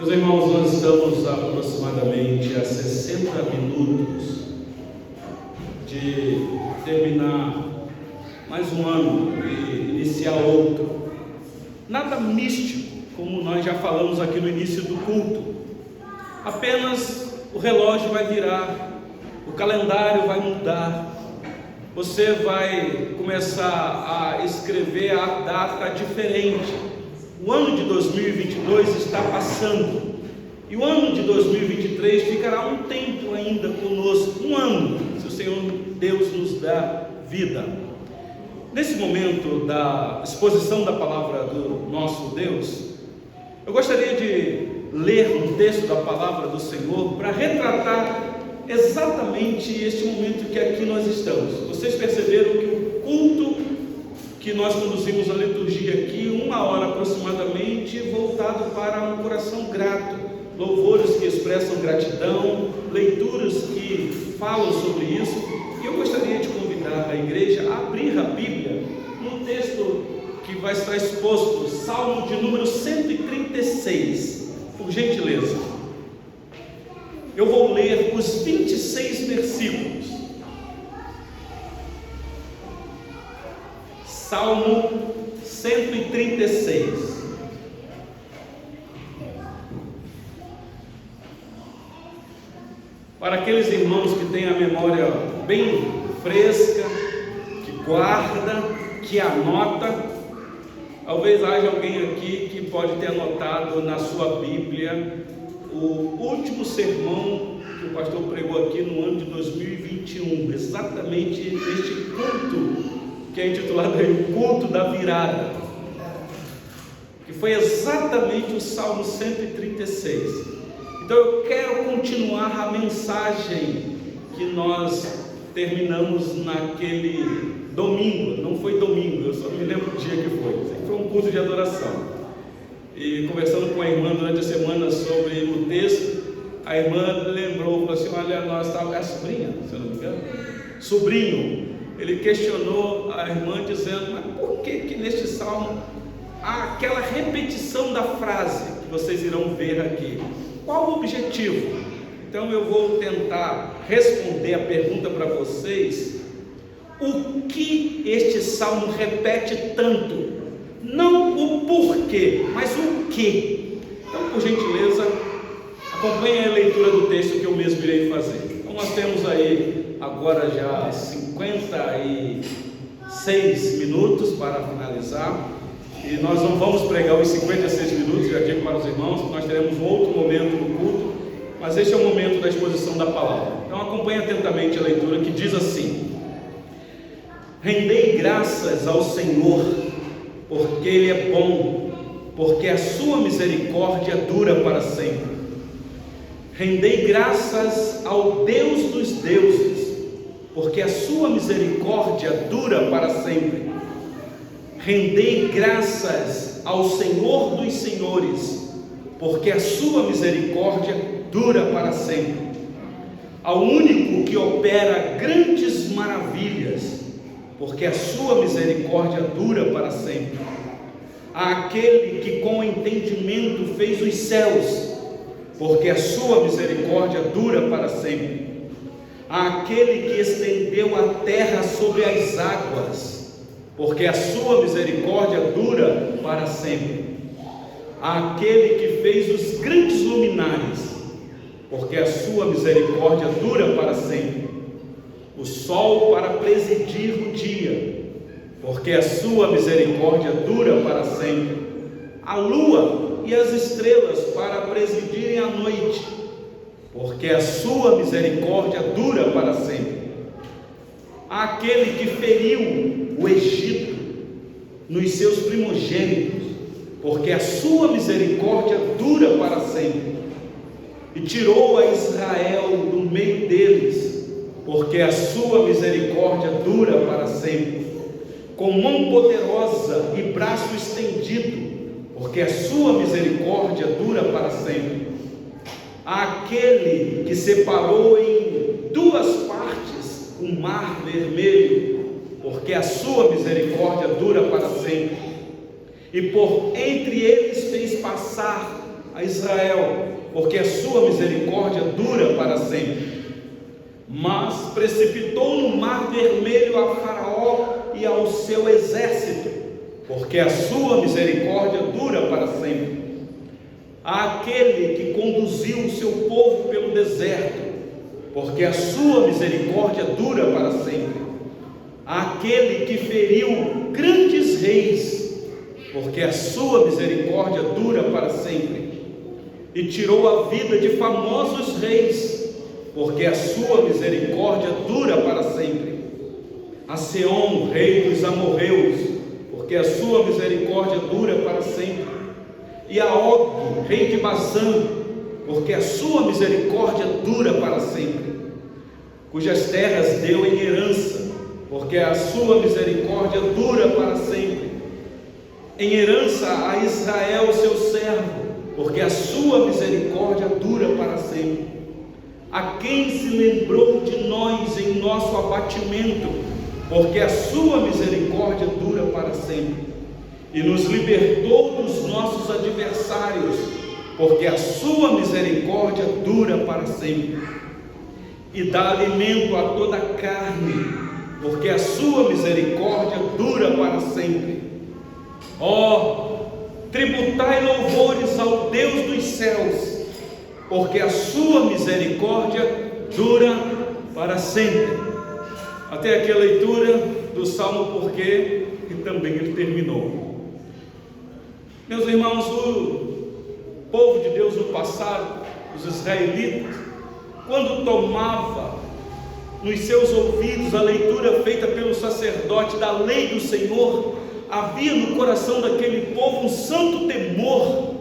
Meus irmãos, nós estamos aproximadamente a 60 minutos de terminar mais um ano e iniciar outro. Nada místico, como nós já falamos aqui no início do culto. Apenas o relógio vai virar, o calendário vai mudar. Você vai começar a escrever a data diferente. O ano de 2022 está passando, e o ano de 2023 ficará um tempo ainda conosco, um ano, se o Senhor Deus nos dá vida. Nesse momento da exposição da palavra do nosso Deus, eu gostaria de ler um texto da palavra do Senhor para retratar exatamente este momento que aqui nós estamos. Vocês perceberam que o culto que nós conduzimos a liturgia aqui, 1 hora aproximadamente, voltado para um coração grato, louvores que expressam gratidão, leituras que falam sobre isso. E eu gostaria de convidar a igreja a abrir a Bíblia num texto que vai estar exposto, Salmo de número 136, por gentileza. Eu vou ler os 26 versículos. Salmo 136. Para aqueles irmãos que têm a memória bem fresca, que guarda, que anota, talvez haja alguém aqui que pode ter anotado na sua Bíblia o último sermão que o pastor pregou aqui no ano de 2021, exatamente neste culto que é intitulado o culto da virada, que foi exatamente o Salmo 136. Então eu quero continuar a mensagem que nós terminamos naquele domingo. Não foi domingo, eu só me lembro o dia que foi. Foi um culto de adoração. E conversando com a irmã durante a semana sobre o texto, a irmã lembrou, falou assim: olha, nós estávamos, é a sobrinha, se eu não me engano, sobrinho. Ele questionou a irmã dizendo: mas por que neste salmo há aquela repetição da frase que vocês irão ver aqui? Qual o objetivo? Então eu vou tentar responder a pergunta para vocês: o que este salmo repete tanto? Não o porquê, mas o que. Então, por gentileza, acompanhe a leitura do texto que eu mesmo irei fazer. Então nós temos aí agora já 56 minutos para finalizar, e nós não vamos pregar os 56 minutos, já digo para os irmãos que nós teremos um outro momento no culto, mas este é o momento da exposição da palavra. Então acompanhe atentamente a leitura, que diz assim: rendei graças ao Senhor, porque Ele é bom, porque a sua misericórdia dura para sempre. Rendei graças ao Deus dos deuses, porque a sua misericórdia dura para sempre. Rendei graças ao Senhor dos senhores, porque a sua misericórdia dura para sempre. Ao único que opera grandes maravilhas, porque a sua misericórdia dura para sempre. Àquele que com entendimento fez os céus, porque a sua misericórdia dura para sempre. Àquele que estendeu a terra sobre as águas, porque a sua misericórdia dura para sempre. Àquele que fez os grandes luminares, porque a sua misericórdia dura para sempre. O sol para presidir o dia, porque a sua misericórdia dura para sempre. A lua e as estrelas para presidirem a noite, porque a sua misericórdia dura para sempre. Aquele que feriu o Egito nos seus primogênitos, porque a sua misericórdia dura para sempre. E tirou a Israel do meio deles, porque a sua misericórdia dura para sempre. Com mão poderosa e braço estendido, porque a sua misericórdia dura para sempre. Aquele que separou em duas partes o mar vermelho, porque a sua misericórdia dura para sempre. E por entre eles fez passar a Israel, porque a sua misericórdia dura para sempre. Mas precipitou no mar vermelho a Faraó e ao seu exército, porque a sua misericórdia dura para sempre. Àquele que conduziu o seu povo pelo deserto, porque a sua misericórdia dura para sempre. Àquele que feriu grandes reis, porque a sua misericórdia dura para sempre. E tirou a vida de famosos reis, porque a sua misericórdia dura para sempre. A Seom, rei dos amorreus, porque a sua misericórdia dura para sempre. E a Og, rei de Bazã, porque a sua misericórdia dura para sempre. Cujas terras deu em herança, porque a sua misericórdia dura para sempre. Em herança a Israel, seu servo, porque a sua misericórdia dura para sempre. A quem se lembrou de nós em nosso abatimento, porque a sua misericórdia dura para sempre. E nos libertou dos nossos adversários, porque a sua misericórdia dura para sempre. E dá alimento a toda a carne, porque a sua misericórdia dura para sempre. Ó, tributai louvores ao Deus dos céus, porque a sua misericórdia dura para sempre. Até aqui a leitura do Salmo, porque e também ele terminou. Meus irmãos, o povo de Deus no passado, os israelitas, quando tomava nos seus ouvidos a leitura feita pelo sacerdote da lei do Senhor, havia no coração daquele povo um santo temor.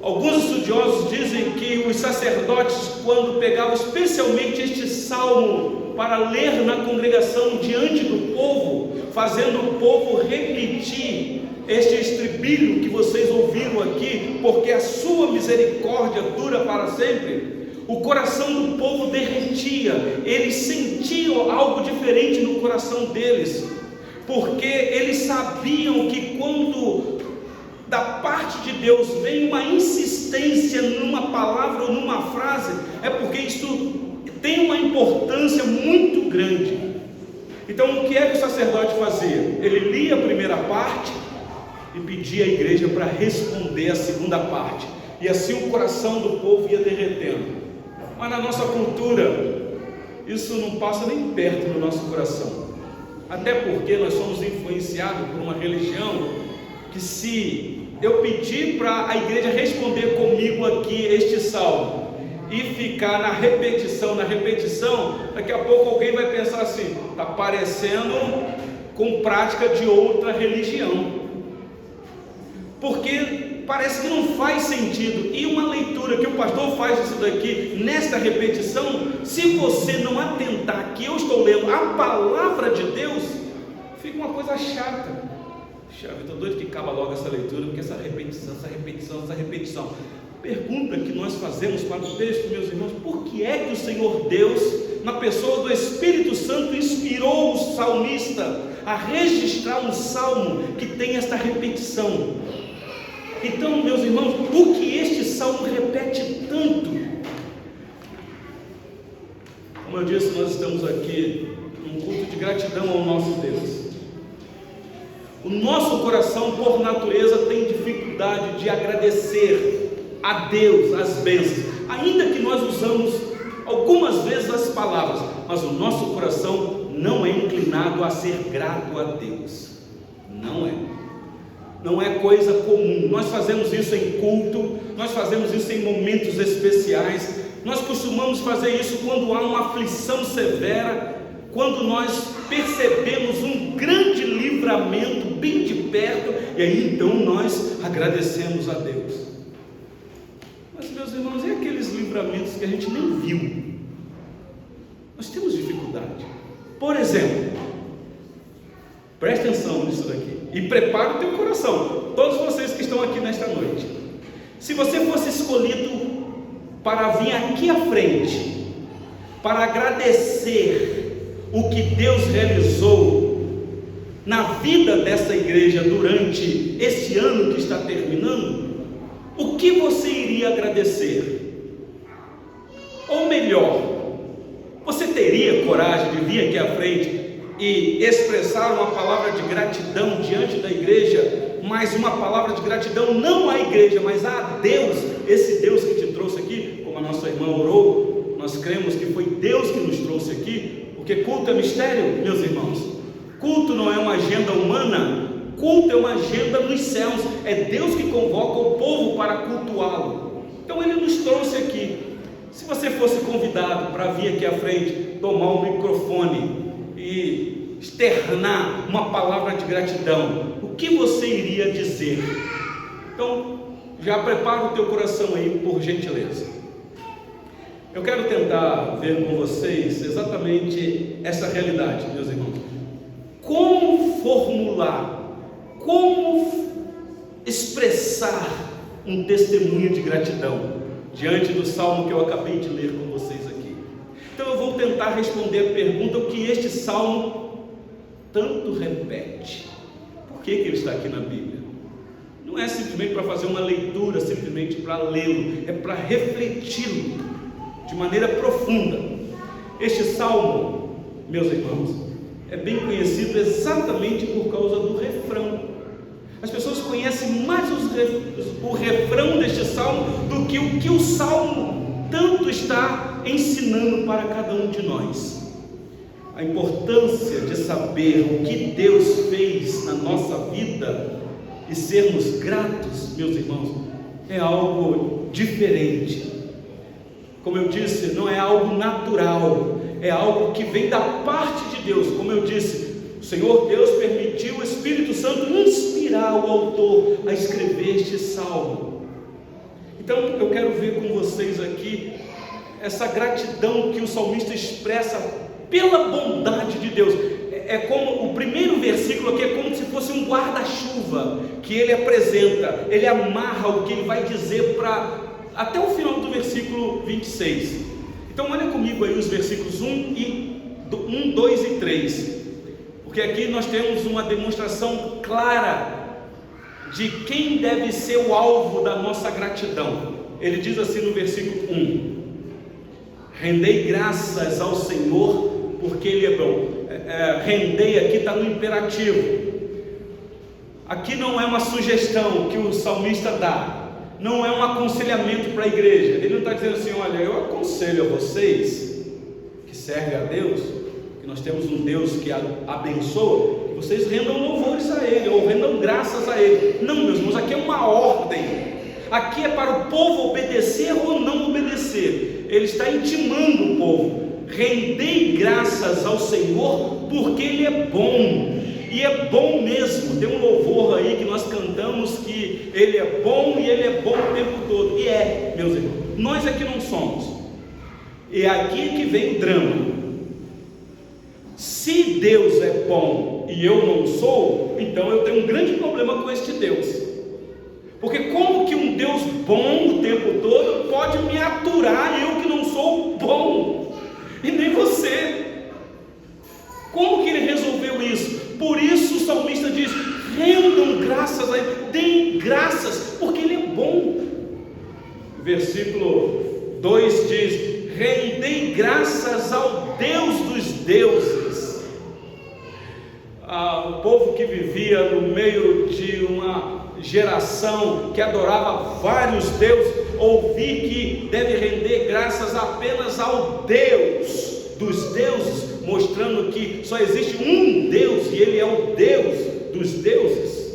Alguns estudiosos dizem que os sacerdotes, quando pegavam especialmente este salmo para ler na congregação diante do povo, fazendo o povo repetir este estribilho que vocês ouviram aqui, porque a sua misericórdia dura para sempre, o coração do povo derretia, eles sentiam algo diferente no coração deles, porque eles sabiam que quando da parte de Deus vem uma insistência numa palavra ou numa frase, é porque isto tem uma importância muito grande. Então o que é que o sacerdote fazia? Ele lia a primeira parte e pedia à igreja para responder a segunda parte, e assim o coração do povo ia derretendo. Mas na nossa cultura isso não passa nem perto do nosso coração, até porque nós somos influenciados por uma religião que, se eu pedir para a igreja responder comigo aqui este salmo e ficar na repetição, daqui a pouco alguém vai pensar assim: está parecendo com prática de outra religião, porque parece que não faz sentido. E uma leitura que o pastor faz isso daqui, nesta repetição, se você não atentar que eu estou lendo a palavra de Deus, fica uma coisa chata. Estou doido que acaba logo essa leitura, porque essa repetição. Pergunta que nós fazemos para o texto, meus irmãos: por que é que o Senhor Deus, na pessoa do Espírito Santo, inspirou o salmista a registrar um salmo que tem esta repetição? Então, meus irmãos, o que este salmo repete tanto? Como eu disse, nós estamos aqui num culto de gratidão ao nosso Deus. O nosso coração, por natureza, tem dificuldade de agradecer a Deus as bênçãos, ainda que nós usamos algumas vezes as palavras, mas o nosso coração não é inclinado a ser grato a Deus. Não é coisa comum. Nós fazemos isso em culto, nós fazemos isso em momentos especiais, nós costumamos fazer isso quando há uma aflição severa, quando nós percebemos um grande livramento bem de perto, e aí então nós agradecemos a Deus. Mas, meus irmãos, e aqueles livramentos que a gente nem viu? Nós temos dificuldade. Por exemplo, preste atenção nisso daqui e prepare o teu coração, todos vocês que estão aqui nesta noite. Se você fosse escolhido para vir aqui à frente, para agradecer o que Deus realizou na vida dessa igreja durante esse ano que está terminando, o que você iria agradecer? Ou melhor, você teria coragem de vir aqui à frente e expressar uma palavra de gratidão diante da igreja, mas uma palavra de gratidão não à igreja, mas a Deus, esse Deus que te trouxe aqui, como a nossa irmã orou, nós cremos que foi Deus que nos trouxe aqui, porque culto é mistério, meus irmãos. Culto não é uma agenda humana, culto é uma agenda nos céus, é Deus que convoca o povo para cultuá-lo. Então Ele nos trouxe aqui. Se você fosse convidado para vir aqui à frente, tomar o microfone e externar uma palavra de gratidão, o que você iria dizer? Então, já prepara o teu coração aí, por gentileza. Eu quero tentar ver com vocês exatamente essa realidade, meus irmãos. Como formular, como expressar um testemunho de gratidão diante do salmo que eu acabei de ler com vocês aqui. Então eu vou tentar responder a pergunta, o que este salmo tanto repete. Por que ele está aqui na Bíblia? Não é simplesmente para fazer uma leitura, simplesmente para lê-lo, é para refleti-lo de maneira profunda. Este salmo, meus irmãos, é bem conhecido exatamente por causa do refrão. As pessoas conhecem mais o refrão deste salmo do que o que o salmo tanto está ensinando para cada um de nós. A importância de saber o que Deus fez na nossa vida e sermos gratos, meus irmãos, é algo diferente. Como eu disse, não é algo natural, é algo que vem da parte de Deus. Como eu disse, o Senhor Deus permitiu o Espírito Santo inspirar o autor a escrever este salmo. Então eu quero ver com vocês aqui essa gratidão que o salmista expressa pela bondade de Deus. É como o primeiro versículo aqui, é como se fosse um guarda-chuva que ele apresenta, ele amarra o que ele vai dizer até o final do versículo 26. Então olha comigo aí os versículos 1, 2 e 3, porque aqui nós temos uma demonstração clara de quem deve ser o alvo da nossa gratidão. Ele diz assim no versículo 1: rendei graças ao Senhor, porque Ele é bom. Rendei aqui está no imperativo. Aqui não é uma sugestão que o salmista dá, não é um aconselhamento para a igreja. Ele não está dizendo assim: olha, eu aconselho a vocês que servem a Deus, que nós temos um Deus que abençoa, que vocês rendam louvores a Ele, ou rendam graças a Ele. Não, meus irmãos, aqui é uma ordem. Aqui é para o povo obedecer ou não obedecer. Ele está intimando o povo: rendei graças ao Senhor, porque Ele é bom. E é bom mesmo. Tem um louvor aí que nós cantamos que Ele é bom e Ele é bom o tempo todo. E é, meus irmãos, nós é que não somos. E é aqui que vem o drama. Se Deus é bom e eu não sou, então eu tenho um grande problema com este Deus. Porque como que um Deus bom o tempo todo pode me aturar, eu que não sou bom? E nem você. Como que ele resolveu isso? Por isso o salmista diz: rendam graças a Ele, deem graças, porque Ele é bom. Versículo 2 diz: rendei graças ao Deus dos deuses. O povo que vivia no meio de uma geração que adorava vários deuses, ouvi que deve render graças apenas ao Deus dos deuses, mostrando que só existe um Deus e Ele é o Deus dos deuses.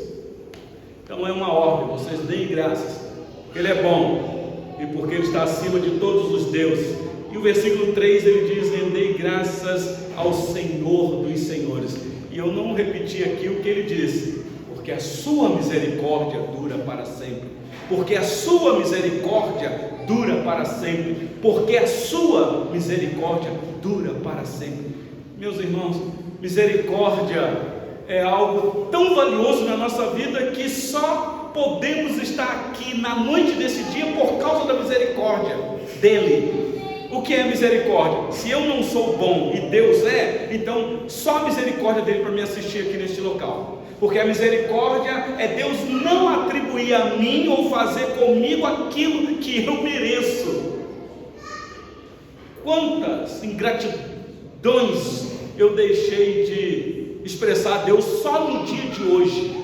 Então é uma ordem: vocês deem graças, porque Ele é bom e porque Ele está acima de todos os deuses. E o versículo 3 ele diz: rendei graças ao Senhor dos senhores. E eu não repeti aqui o que ele disse: porque a sua misericórdia dura para sempre. Porque a sua misericórdia dura para sempre. Porque a sua misericórdia dura para sempre. Meus irmãos, misericórdia é algo tão valioso na nossa vida que só podemos estar aqui na noite desse dia por causa da misericórdia dele. O que é misericórdia? Se eu não sou bom e Deus é, então só a misericórdia dele para me assistir aqui neste local. porque a misericórdia é Deus não atribuir a mim ou fazer comigo aquilo que eu mereço. Quantas ingratidões eu deixei de expressar a Deus só no dia de hoje?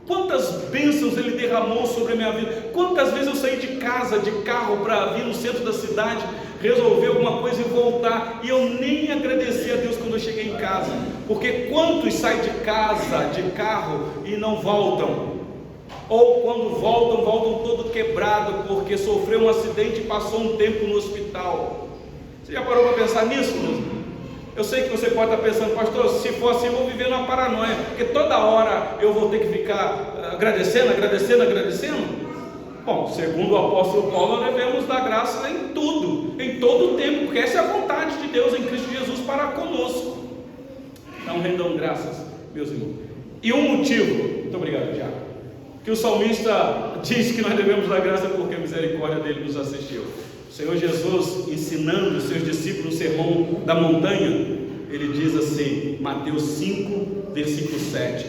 Quantas bênçãos Ele derramou sobre a minha vida? Quantas vezes eu saí de casa, de carro, para vir no centro da cidade, resolver alguma coisa e voltar, e eu nem agradeci a Deus quando eu cheguei em casa? Porque quantos saem de casa, de carro, e não voltam? Ou quando voltam, voltam todo quebrado, porque sofreu um acidente e passou um tempo no hospital. Você já parou para pensar nisso, mesmo? Eu sei que você pode estar pensando, pastor, se for assim eu vou viver numa paranoia, porque toda hora eu vou ter que ficar agradecendo. Bom, segundo o apóstolo Paulo, nós devemos dar graça em tudo, em todo o tempo, porque essa é a vontade de Deus em Cristo Jesus para conosco. Então rendam graças, meus irmãos. E um motivo, muito obrigado, Tiago, que o salmista diz que nós devemos dar graça porque a misericórdia dele nos assistiu. O Senhor Jesus, ensinando os seus discípulos o sermão da montanha, ele diz assim, Mateus 5, versículo 7: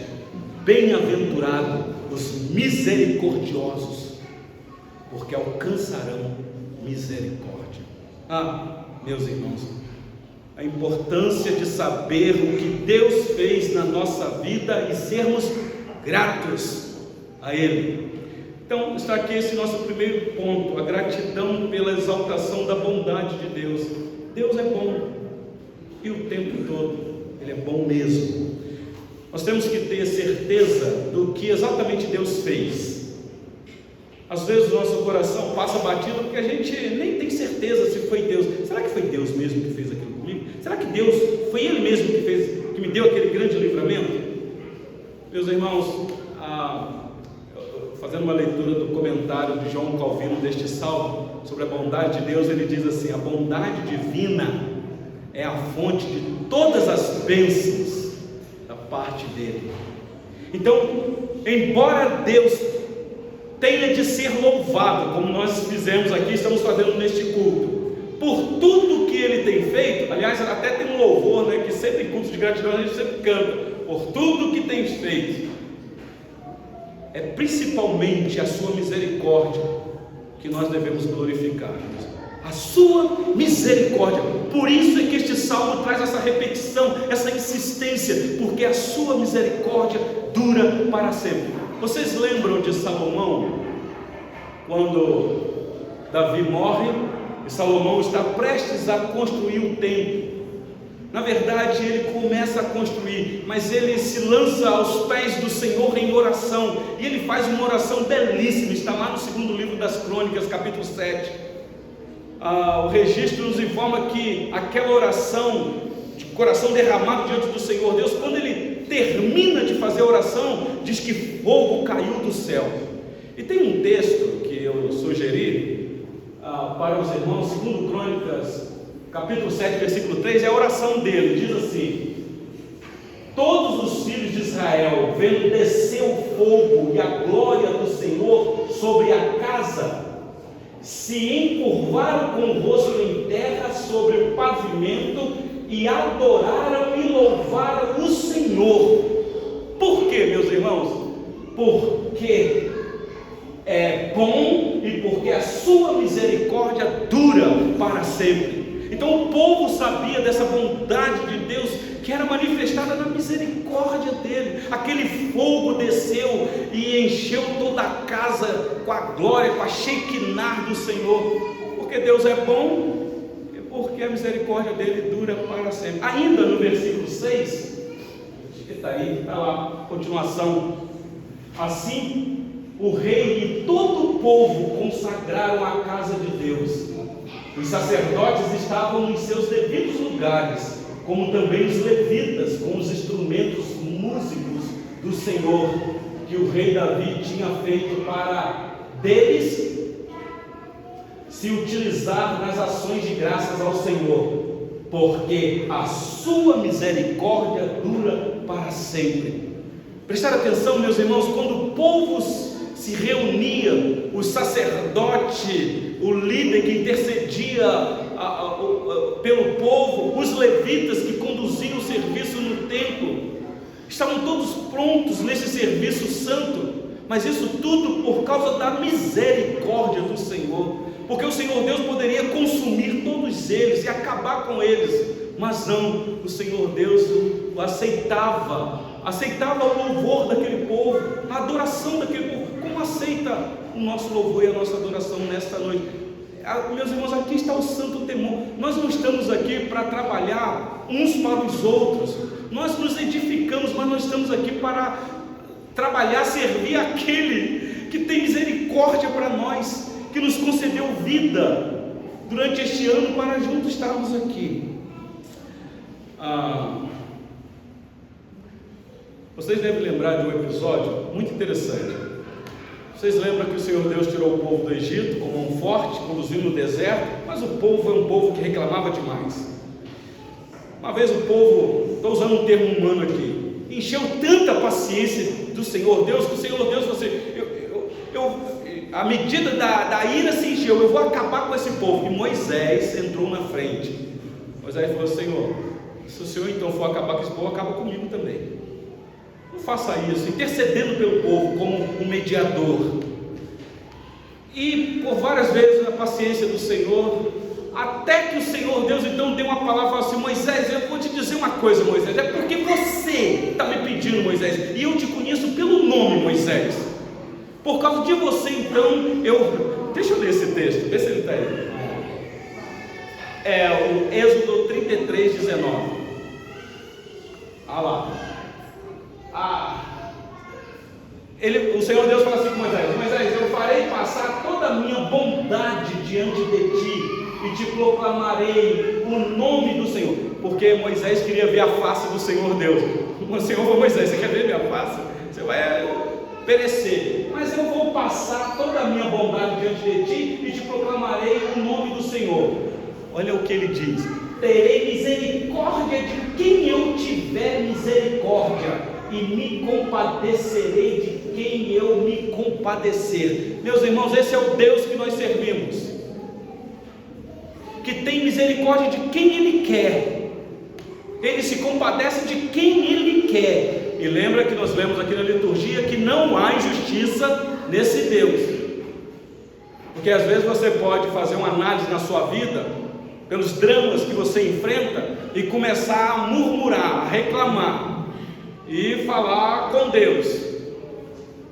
bem-aventurados os misericordiosos, porque alcançarão misericórdia. Meus irmãos, a importância de saber o que Deus fez na nossa vida e sermos gratos a Ele. Então está aqui esse nosso primeiro ponto, a gratidão pela exaltação da bondade de Deus. Deus é bom, e o tempo todo Ele é bom mesmo. Nós temos que ter certeza do que exatamente Deus fez. Às vezes o nosso coração passa batido porque a gente nem tem certeza se foi Deus. Será que foi Deus mesmo que fez aquilo comigo? Será que Deus, foi Ele mesmo que fez, que me deu aquele grande livramento? Meus irmãos, fazendo uma leitura do comentário de João Calvino deste salmo sobre a bondade de Deus, ele diz assim: a bondade divina é a fonte de todas as bênçãos da parte dele. Então, embora Deus tenha de ser louvado, como nós fizemos aqui, estamos fazendo neste culto, por tudo que Ele tem feito, aliás, até tem um louvor, né, que sempre em cultos de gratidão a gente sempre canta, por tudo que tens feito, é principalmente a sua misericórdia que nós devemos glorificar, a sua misericórdia. Por isso é que este salmo traz essa repetição, essa insistência, porque a sua misericórdia dura para sempre. Vocês lembram de Salomão, quando Davi morre e Salomão está prestes a construir um templo? Na verdade, ele começa a construir, mas ele se lança aos pés do Senhor em oração, e ele faz uma oração belíssima, está lá no segundo livro das Crônicas, capítulo 7. O registro nos informa que aquela oração, de coração derramado diante do Senhor Deus, quando ele termina de fazer a oração, diz que fogo caiu do céu. E tem um texto que eu sugeri para os irmãos, segundo Crônicas, capítulo 7, versículo 3, é a oração dele, diz assim: todos os filhos de Israel, vendo descer o fogo e a glória do Senhor sobre a casa, se encurvaram com o rosto em terra sobre o pavimento e adoraram e louvaram o Senhor. Por quê, meus irmãos? Porque é bom e porque a sua misericórdia dura para sempre. Então o povo sabia dessa bondade de Deus, que era manifestada na misericórdia dele. Aquele fogo desceu e encheu toda a casa com a glória, com a shekinah do Senhor, porque Deus é bom e porque a misericórdia dele dura para sempre. Ainda no versículo 6, acho que está aí, está lá, continuação: assim o rei e todo o povo consagraram a casa de Deus. Os sacerdotes estavam em seus devidos lugares, como também os levitas, com os instrumentos músicos do Senhor, que o rei Davi tinha feito para deles se utilizar nas ações de graças ao Senhor, porque a sua misericórdia dura para sempre. Prestar atenção, meus irmãos, quando o povo se reunia, o sacerdote, o líder que intercedia pelo povo, os levitas que conduziam o serviço no templo, estavam todos prontos nesse serviço santo, mas isso tudo por causa da misericórdia do Senhor, porque o Senhor Deus poderia consumir todos eles e acabar com eles, mas não, o Senhor Deus aceitava o louvor daquele povo, a adoração daquele povo, como aceita o nosso louvor e a nossa adoração nesta noite. Meus irmãos, aqui está o santo temor. Nós não estamos aqui para trabalhar uns para os outros, nós nos edificamos, mas nós estamos aqui para trabalhar, servir aquele que tem misericórdia para nós, que nos concedeu vida durante este ano para juntos estarmos aqui. Vocês devem lembrar de um episódio muito interessante. Vocês lembram que o Senhor Deus tirou o povo do Egito com mão forte, conduziu no deserto, mas o povo foi um povo que reclamava demais. Uma vez o povo, estou usando um termo humano aqui, encheu tanta paciência do Senhor Deus, que o Senhor Deus falou assim, a medida da ira se encheu, eu vou acabar com esse povo. E Moisés entrou na frente. Moisés falou: Senhor, se o Senhor então for acabar com esse povo, acaba comigo também. Não faça isso, intercedendo pelo povo como um mediador. E por várias vezes a paciência do Senhor, até que o Senhor Deus então deu uma palavra e falou assim: Moisés, eu vou te dizer uma coisa, Moisés, é porque você está me pedindo, Moisés, e eu te conheço pelo nome, Moisés. Por causa de você, então, deixa eu ler esse texto, vê se ele está aí. É o Êxodo 33, 19. Olha lá. O Senhor Deus fala assim com Moisés: Moisés, eu farei passar toda a minha bondade diante de ti, e te proclamarei o nome do Senhor. Porque Moisés queria ver a face do Senhor Deus. O Senhor falou: Moisés, você quer ver minha face? Você vai perecer, mas eu vou passar toda a minha bondade diante de ti e te proclamarei o nome do Senhor. Olha o que ele diz: terei misericórdia de quem eu tiver misericórdia, e me compadecerei de quem eu me compadecer. Meus irmãos, esse é o Deus que nós servimos, que tem misericórdia de quem Ele quer, Ele se compadece de quem Ele quer. E lembra que nós lemos aqui na liturgia que não há injustiça nesse Deus, porque às vezes você pode fazer uma análise na sua vida, pelos dramas que você enfrenta, e começar a murmurar, a reclamar, e falar com Deus.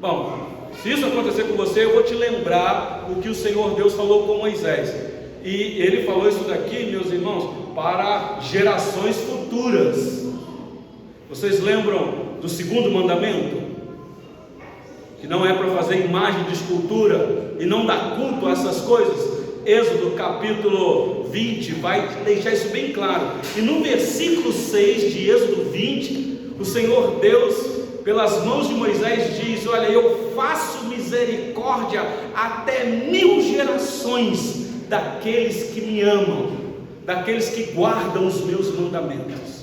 Bom, se isso acontecer com você, eu vou te lembrar o que o Senhor Deus falou com Moisés, e ele falou isso daqui, meus irmãos, para gerações futuras. Vocês lembram do segundo mandamento? Que não é para fazer imagem de escultura e não dar culto a essas coisas. Êxodo capítulo 20 vai deixar isso bem claro. E no versículo 6 de Êxodo 20, o Senhor Deus, pelas mãos de Moisés, diz: olha, eu faço misericórdia até 1000 gerações daqueles que me amam, daqueles que guardam os meus mandamentos.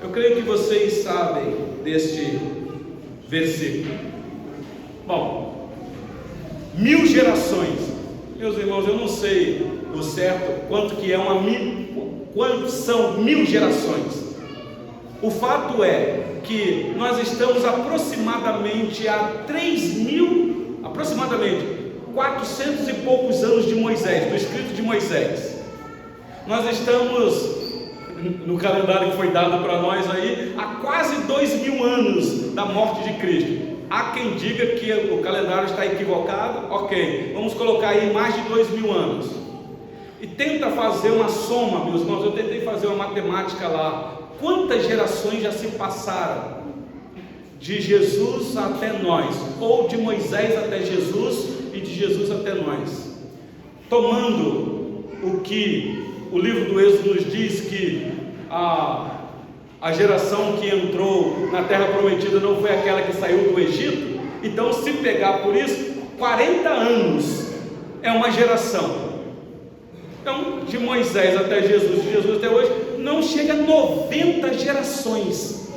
Eu creio que vocês sabem deste versículo. Bom, 1000 gerações. Meus irmãos, eu não sei o certo quanto são 1000 gerações. O fato é que nós estamos aproximadamente a 400 e poucos anos de Moisés, do escrito de Moisés. Nós estamos no calendário que foi dado para nós aí, há quase 2000 anos da morte de Cristo. Há quem diga que o calendário está equivocado, ok, vamos colocar aí mais de 2000 anos, e tenta fazer uma soma, meus irmãos. Eu tentei fazer uma matemática lá, quantas gerações já se passaram, de Jesus até nós, ou de Moisés até Jesus, e de Jesus até nós, tomando o que o livro do Êxodo nos diz, que a geração que entrou na terra prometida não foi aquela que saiu do Egito. Então, se pegar por isso, 40 anos é uma geração. Então, de Moisés até Jesus, de Jesus até hoje, não chega a 90 gerações.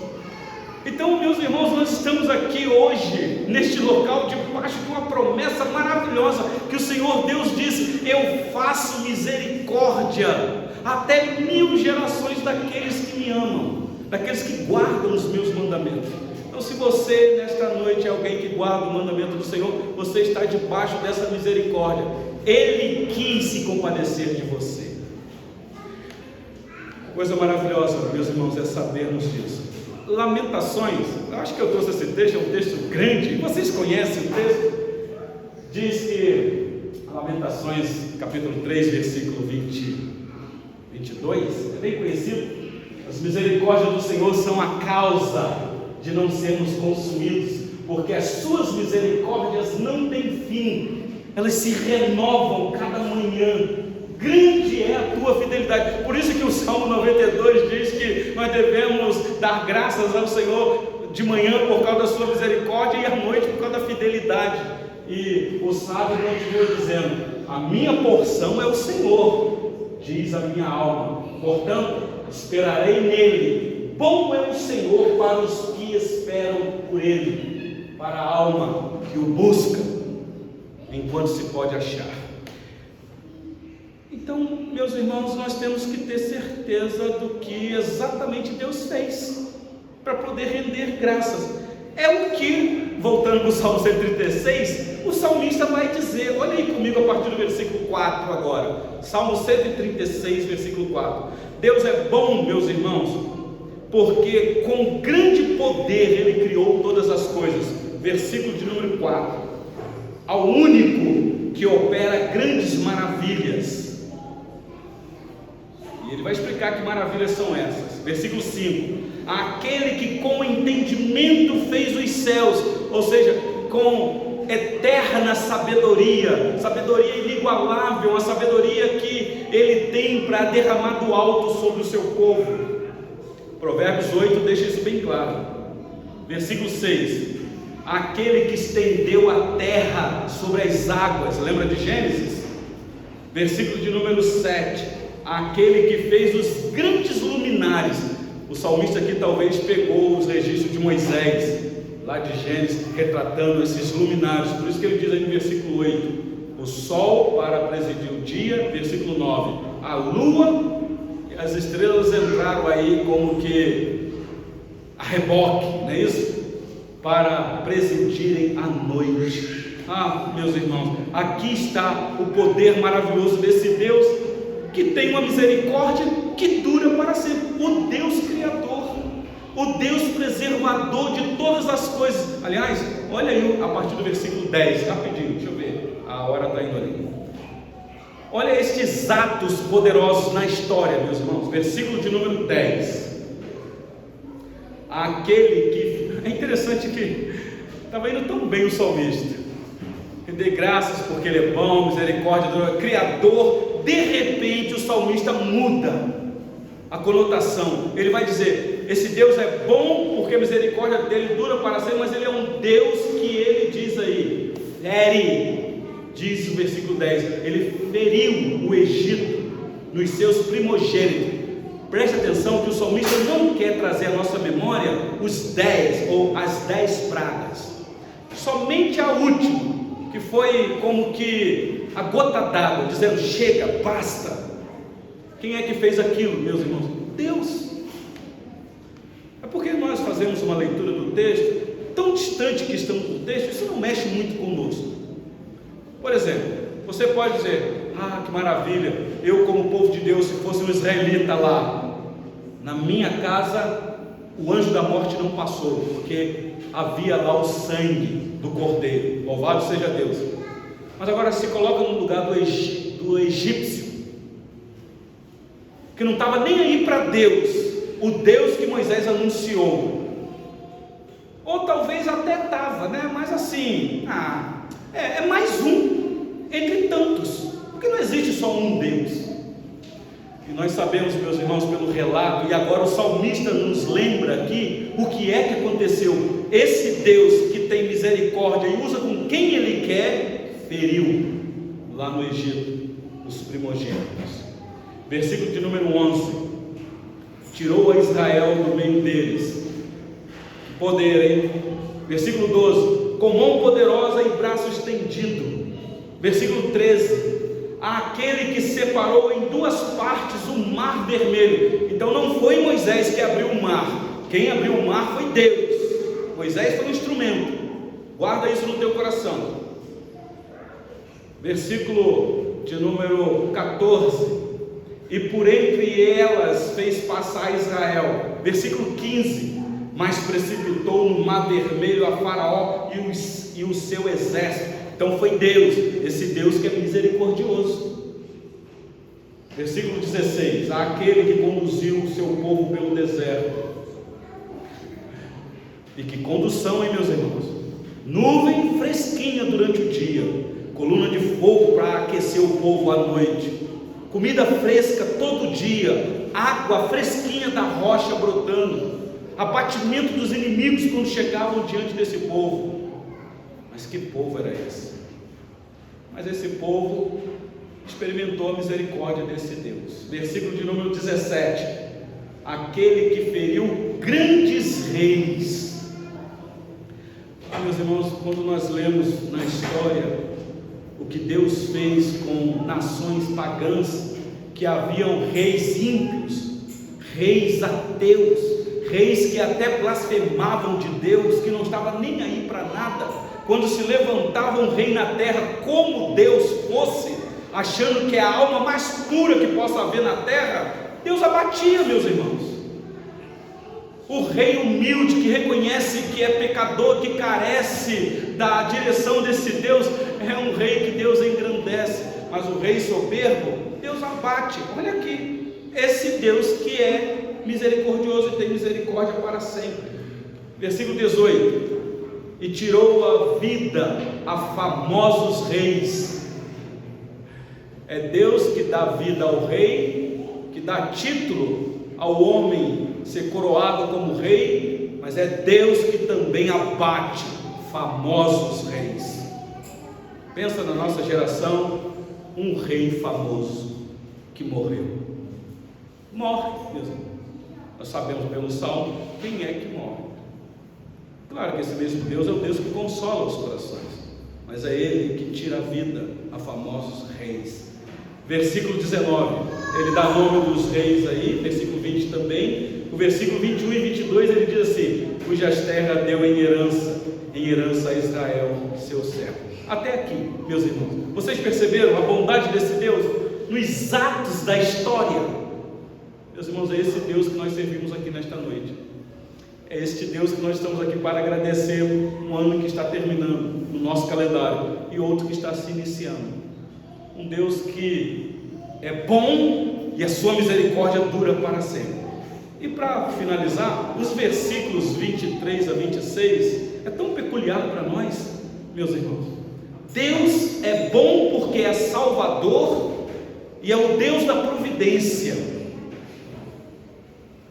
Então, meus irmãos, nós estamos aqui hoje, neste local, debaixo de uma promessa maravilhosa, que o Senhor Deus disse: eu faço misericórdia até 1000 gerações daqueles que me amam. daqueles que guardam os meus mandamentos. Então, se você nesta noite é alguém que guarda o mandamento do Senhor, você está debaixo dessa misericórdia. Ele quis se compadecer de você. Coisa maravilhosa, meus irmãos, é sabermos disso. Lamentações, eu acho que eu trouxe esse texto, é um texto grande, vocês conhecem o texto? Diz que, Lamentações, capítulo 3, versículo 22, é bem conhecido. As misericórdias do Senhor são a causa de não sermos consumidos, porque as suas misericórdias não têm fim, elas se renovam cada manhã. Grande é a tua fidelidade. Por isso que o Salmo 92 diz que nós devemos dar graças ao Senhor de manhã por causa da sua misericórdia e à noite por causa da fidelidade. E o sábio continua dizendo: a minha porção é o Senhor, diz a minha alma, portanto esperarei nele. Bom é o Senhor para os que esperam por ele, para a alma que o busca enquanto se pode achar. Então, meus irmãos, nós temos que ter certeza do que exatamente Deus fez para poder render graças. É o que, voltando para o Salmo 136, o salmista vai dizer. Olha aí comigo a partir do versículo 4 agora. Salmo 136, versículo 4. Deus é bom, meus irmãos, porque com grande poder Ele criou todas as coisas. Versículo de número 4. Ao único que opera grandes maravilhas. E ele vai explicar que maravilhas são essas. Versículo 5: aquele que com entendimento fez os céus, ou seja, com eterna sabedoria, sabedoria inigualável, uma sabedoria que ele tem para derramar do alto sobre o seu povo. Provérbios 8 deixa isso bem claro. Versículo 6: aquele que estendeu a terra sobre as águas. Lembra de Gênesis? Versículo de número 7: aquele que fez os grandes luminares. O salmista aqui talvez pegou os registros de Moisés, lá de Gênesis, retratando esses luminares. Por isso que ele diz aí no versículo 8: o sol para presidir o dia. Versículo 9: a lua e as estrelas entraram aí como que a reboque, não é isso? Para presidirem a noite. Ah, meus irmãos, aqui está o poder maravilhoso desse Deus, que tem uma misericórdia que dura para sempre. O Deus Criador, o Deus preservador de todas as coisas. Aliás, olha aí a partir do versículo 10, rapidinho, deixa eu ver, a hora está indo ali. Olha estes atos poderosos na história, meus irmãos. Versículo de número 10. Aquele que... É interessante que estava indo tão bem o salmista. Render graças porque Ele é bom, misericórdia, Criador. De repente o salmista muda a conotação. Ele vai dizer: esse Deus é bom porque a misericórdia dele dura para sempre, mas Ele é um Deus que Ele diz aí, fere, diz o versículo 10, Ele feriu o Egito nos seus primogênitos. Preste atenção que o salmista não quer trazer à nossa memória os 10 ou as 10 pragas, somente a última, que foi como que a gota d'água, dizendo: chega, basta. Quem é que fez aquilo, meus irmãos? Deus. É porque nós fazemos uma leitura do texto tão distante que estamos do texto, isso não mexe muito conosco. Por exemplo, você pode dizer: ah, que maravilha, eu como povo de Deus, se fosse um israelita lá, na minha casa o anjo da morte não passou, porque havia lá o sangue do cordeiro. Louvado seja Deus. Mas agora se coloca no lugar do egípcio, que não estava nem aí para Deus, o Deus que Moisés anunciou. Ou talvez até estava, né? Mas assim, é mais um entre tantos, porque não existe só um Deus. E nós sabemos, meus irmãos, pelo relato, e agora o salmista nos lembra aqui o que é que aconteceu. Esse Deus que tem misericórdia e usa com quem Ele quer, feriu lá no Egito os primogênitos. Versículo de número 11: tirou a Israel do meio deles. Que poder, hein? Versículo 12: com mão poderosa e braço estendido. Versículo 13: aquele que separou em duas partes o mar vermelho. Então não foi Moisés que abriu o mar, quem abriu o mar foi Deus. Moisés foi um instrumento. Guarda isso no teu coração. Versículo de número 14: e por entre elas fez passar Israel. Versículo 15: mas precipitou no mar vermelho a Faraó e o seu exército. Então foi Deus, esse Deus que é misericordioso. Versículo 16: aquele que conduziu o seu povo pelo deserto. E que condução, hein, meus irmãos? Nuvem fresquinha durante o dia, coluna de fogo para aquecer o povo à noite, comida fresca todo dia, água fresquinha da rocha brotando, abatimento dos inimigos quando chegavam diante desse povo. Mas que povo era esse? Mas esse povo experimentou a misericórdia desse Deus. Versículo de número 17: aquele que feriu grandes reis. Meus irmãos, quando nós lemos na história o que Deus fez com nações pagãs, que haviam reis ímpios, reis ateus, reis que até blasfemavam de Deus, que não estavam nem aí para nada, quando se levantava um rei na terra como Deus fosse, achando que é a alma mais pura que possa haver na terra, Deus abatia, meus irmãos. O rei humilde que reconhece que é pecador, que carece da direção desse Deus, é um rei que Deus engrandece. Mas o rei soberbo, Deus abate. Olha aqui, esse Deus que é misericordioso e tem misericórdia para sempre. Versículo 18: e tirou a vida a famosos reis. É Deus que dá vida ao rei, que dá título ao homem ser coroado como rei, mas é Deus que também abate famosos reis. Pensa na nossa geração, um rei famoso que morreu. Morre, meus irmãos. Nós sabemos pelo Salmo quem é que morre. Claro que esse mesmo Deus é o Deus que consola os corações, mas é Ele que tira a vida a famosos reis. Versículo 19, ele dá nome dos reis aí, versículo 20 também. O versículo 21 e 22 ele diz assim: cujas terras deu em herança a Israel, seu servo. Até aqui, meus irmãos, vocês perceberam a bondade desse Deus nos atos da história? Meus irmãos, é esse Deus que nós servimos aqui nesta noite. É este Deus que nós estamos aqui para agradecer um ano que está terminando no nosso calendário e outro que está se iniciando. Um Deus que é bom e a sua misericórdia dura para sempre. E para finalizar, os versículos 23 a 26 é tão peculiar para nós, meus irmãos. Deus é bom porque é salvador e é o Deus da providência.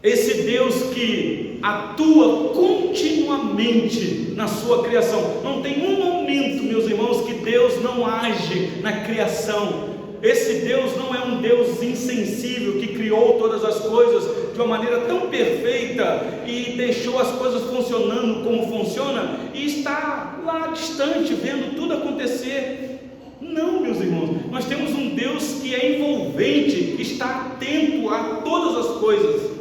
Esse Deus que atua continuamente na sua criação. Não tem um momento, meus irmãos, que Deus não age na criação. Esse Deus não é um Deus insensível que criou todas as coisas de uma maneira tão perfeita e deixou as coisas funcionando como funciona e está lá distante vendo tudo acontecer. Não, meus irmãos, nós temos um Deus que é envolvente, que está atento a todas as coisas.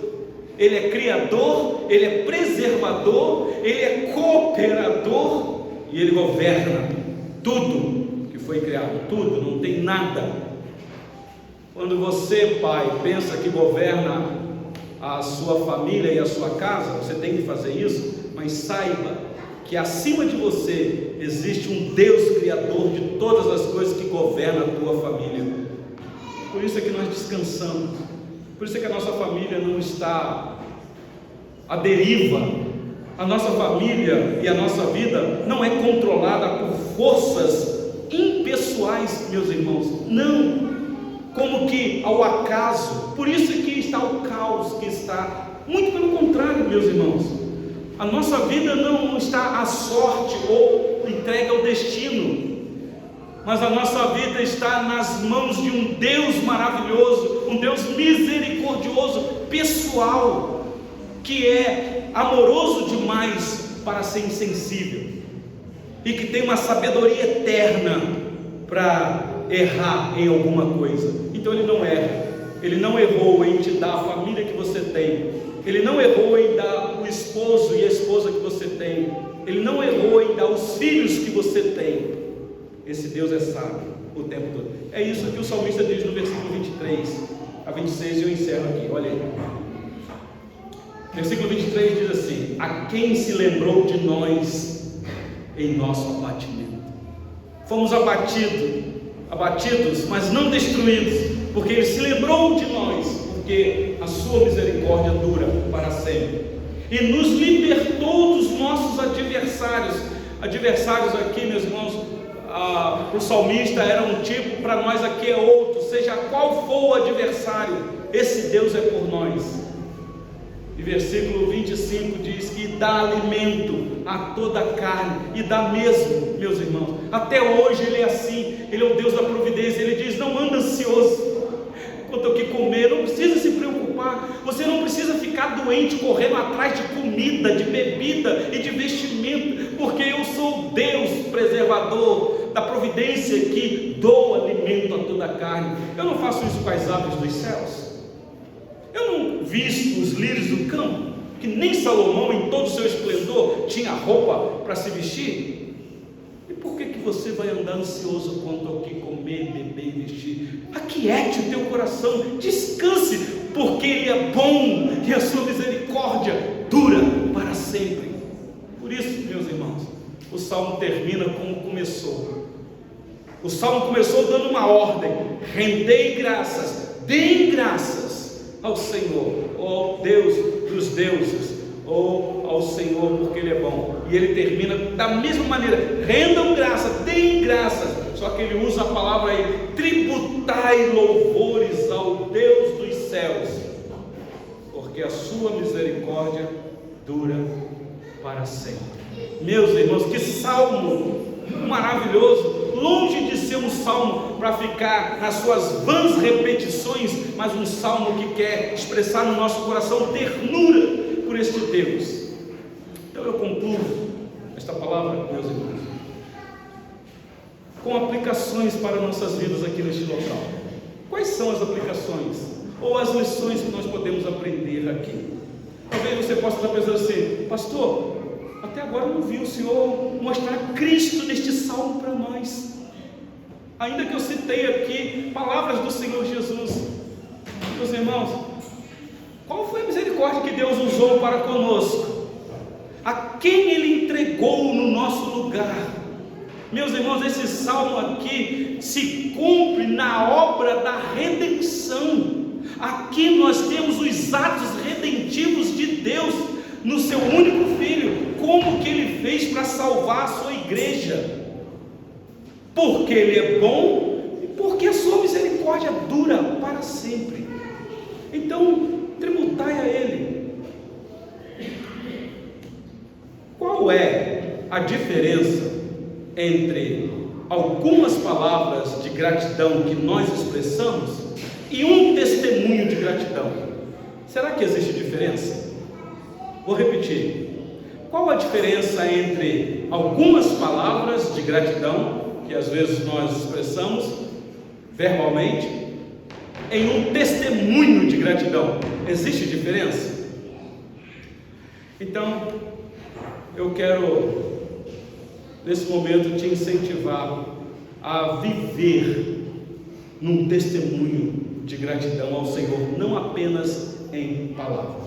Ele é criador, Ele é preservador, Ele é cooperador e Ele governa tudo que foi criado, tudo, não tem nada. Quando você, pai, pensa que governa a sua família e a sua casa, você tem que fazer isso, mas saiba que acima de você existe um Deus criador de todas as coisas que governa a tua família. Por isso é que nós descansamos. Por isso é que a nossa família não está à deriva. A nossa família e a nossa vida não é controlada por forças impessoais, meus irmãos. Não, como que ao acaso. Por isso é que está o caos que está. Muito pelo contrário, meus irmãos. A nossa vida não está à sorte ou entregue ao destino, mas a nossa vida está nas mãos de um Deus maravilhoso, um Deus misericordioso, pessoal, que é amoroso demais para ser insensível e que tem uma sabedoria eterna para errar em alguma coisa. Então Ele não erra, Ele não errou em te dar a família que você tem. Ele não errou em dar o esposo e a esposa que você tem. Ele não errou em dar os filhos que você tem. Esse Deus é sábio o tempo todo. É isso que o salmista diz no versículo 23 a 26, e eu encerro aqui, olha aí. Versículo 23 diz assim: a quem se lembrou de nós em nosso abatimento? Fomos abatidos, mas não destruídos, porque Ele se lembrou de nós, porque a sua misericórdia dura para sempre, e nos libertou dos nossos adversários. Adversários aqui, meus irmãos, o salmista era um tipo, para nós aqui é outro. Seja qual for o adversário, esse Deus é por nós. E versículo 25 diz que dá alimento a toda a carne, e dá mesmo, meus irmãos. Até hoje Ele é assim. Ele é o Deus da providência. Ele diz: não anda ansioso quanto ao que comer, não precisa se preocupar. Você não precisa ficar doente correndo atrás de comida, de bebida e de vestimento, porque eu sou Deus preservador da providência, que dou alimento a toda a carne. Eu não faço isso com as aves dos céus? Eu não visto os lírios do campo, que nem Salomão em todo o seu esplendor tinha roupa para se vestir? E por que você vai andar ansioso quanto ao que comer, beber e vestir? Aquiete o teu coração, descanse, porque Ele é bom e a sua misericórdia dura para sempre. Por isso, meus irmãos, o Salmo termina como começou. O Salmo começou dando uma ordem: rendei graças, deem graças ao Senhor, ou ao Deus dos deuses, ou ao Senhor, porque Ele é bom. E ele termina da mesma maneira: rendam graças, deem graças. Só que ele usa a palavra aí: tributai louvores ao Deus dos céus, porque a sua misericórdia dura para sempre. Meus irmãos, que salmo maravilhoso! Longe de ser um salmo para ficar nas suas vãs repetições, mas um salmo que quer expressar no nosso coração ternura por este Deus. Então eu concluo esta palavra, meus irmãos, com aplicações para nossas vidas aqui neste local. Quais são as aplicações ou as lições que nós podemos aprender aqui? Talvez você possa estar pensando assim: pastor, até agora eu não vi o Senhor mostrar Cristo neste salmo para nós, ainda que eu citei aqui palavras do Senhor Jesus. Meus irmãos, qual foi a misericórdia que Deus usou para conosco? A quem Ele entregou no nosso lugar? Meus irmãos, esse salmo aqui se cumpre na obra da redenção. Aqui nós temos os atos redentivos de Deus no seu único Filho. Como que Ele fez para salvar a sua igreja? Porque Ele é bom e porque a sua misericórdia dura para sempre. Então, tributai a Ele. Qual é a diferença entre algumas palavras de gratidão que nós expressamos e um testemunho de gratidão? Será que existe diferença? Vou repetir. Qual a diferença entre algumas palavras de gratidão, que às vezes nós expressamos verbalmente, em um testemunho de gratidão? Existe diferença? Então, eu quero, nesse momento, te incentivar a viver num testemunho de gratidão ao Senhor, não apenas em palavras.